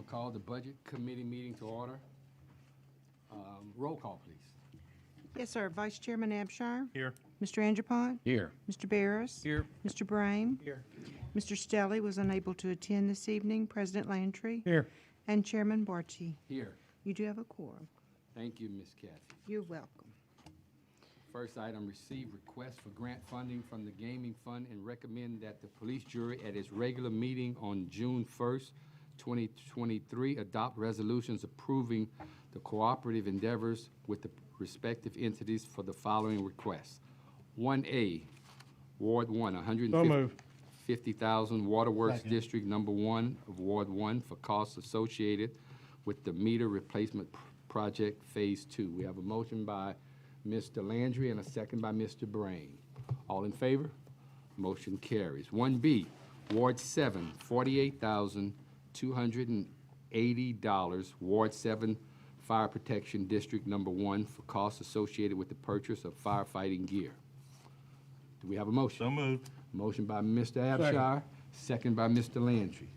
We'll call the Budget Committee meeting to order. Roll call, please. Yes, sir. Vice Chairman Abshire. Here. Mr. Angelpont. Here. Mr. Barris. Here. Mr. Brame. Here. Mr. Stelly was unable to attend this evening. President Lantry. Here. And Chairman Barchi. Here. You do have a quorum. Thank you, Ms. Kathy. You're welcome. First item, receive request for grant funding from the Gaming Fund and recommend that the police jury at its regular meeting on June 1st, 2023, adopt resolutions approving the cooperative endeavors with the respective entities for the following requests. 1A, Ward 1, So moved. $150,000 Waterworks District Number 1 of Ward 1 for costs associated with the meter replacement project Phase 2. We have a motion by Mr. Landry and a second by Mr. Brain. All in favor? Motion carries. 1B, Ward 7, $48,280, Ward 7 Fire Protection District Number 1 for costs associated with the purchase of firefighting gear. Do we have a motion? So moved. Motion by Mr. Abshire, second by Mr. Landry.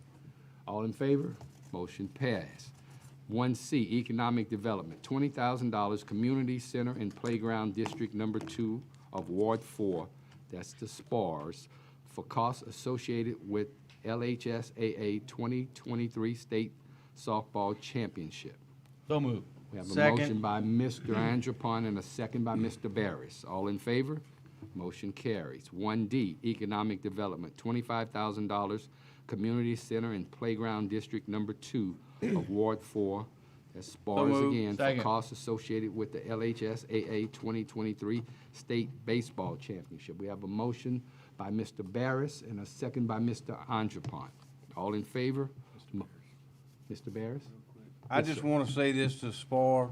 All in favor? Motion passed. 1C, Economic Development, $20,000, Community Center and Playground District Number 2 of Ward 4, that's the SPARS, for costs associated with LHSAA 2023 State Softball Championship. So moved. We have a Second. motion by Mr. Angelpont and a second by Mr. Barris. All in favor? Motion carries. 1D, Economic Development, $25,000, Community Center and Playground District Number 2 of Ward 4. That's SPARS moved. again, for Second. costs associated with the LHSAA 2023 State Baseball Championship. We have a motion by Mr. Barris and a second by Mr. Angelpont. All in favor? Mr. Barris? I just want to say this to SPAR.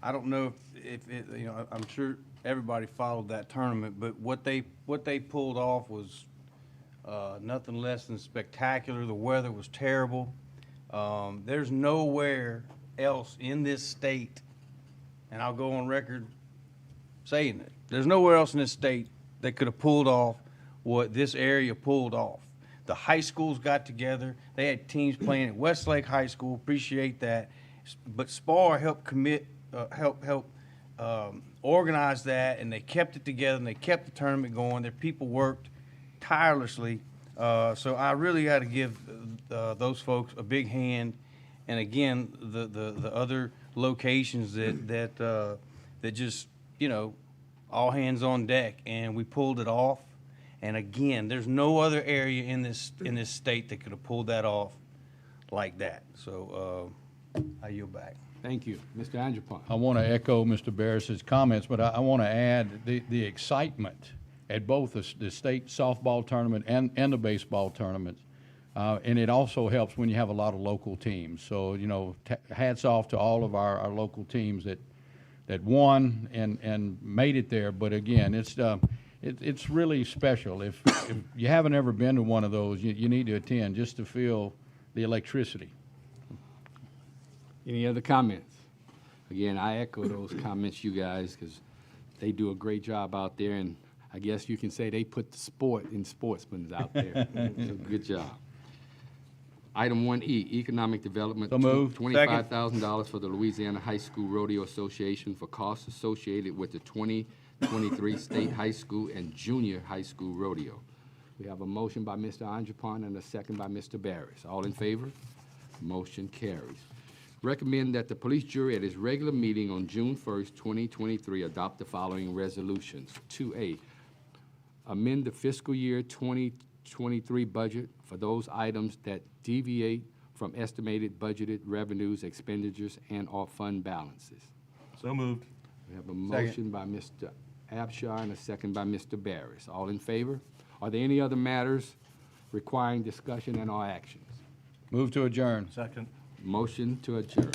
I don't know if it, you know, I'm sure everybody followed that tournament, but what they pulled off was nothing less than spectacular. The weather was terrible. There's nowhere else in this state, and I'll go on record saying it, there's nowhere else in this state that could have pulled off what this area pulled off. The high schools got together. They had teams playing at Westlake High School. Appreciate that. But SPAR helped organize that, and they kept it together, and they kept the tournament going. Their people worked tirelessly. So I really got to give those folks a big hand. And again, the other locations that just, you know, all hands on deck, and we pulled it off. And again, there's no other area in this state that could have pulled that off like that. So I yield back. Thank you. Mr. Angelpont. I want to echo Mr. Barris's comments, but I want to add the excitement at both the state softball tournament and the baseball tournament. And it also helps when you have a lot of local teams. So, you know, hats off to all of our local teams that won and made it there. But again, it's really special. If you haven't ever been to one of those, you need to attend just to feel the electricity. Any other comments? Again, I echo those comments, you guys, because they do a great job out there, and I guess you can say they put the sport in sportsmen out there. So good job. Item 1E, Economic Development. So moved. $25,000 for the Louisiana High School Rodeo Association for costs associated with the 2023 State High School and Junior High School Rodeo. We have a motion by Mr. Angelpont and a second by Mr. Barris. All in favor? Motion carries. Recommend that the police jury at its regular meeting on June 1st, 2023, adopt the following resolutions. 2A, amend the fiscal year 2023 budget for those items that deviate from estimated budgeted revenues, expenditures, and/or fund balances. So moved. We have a motion by Mr. Abshire and a second by Mr. Barris. All in favor? Are there any other matters requiring discussion and/or actions? Move to adjourn. Second. Motion to adjourn.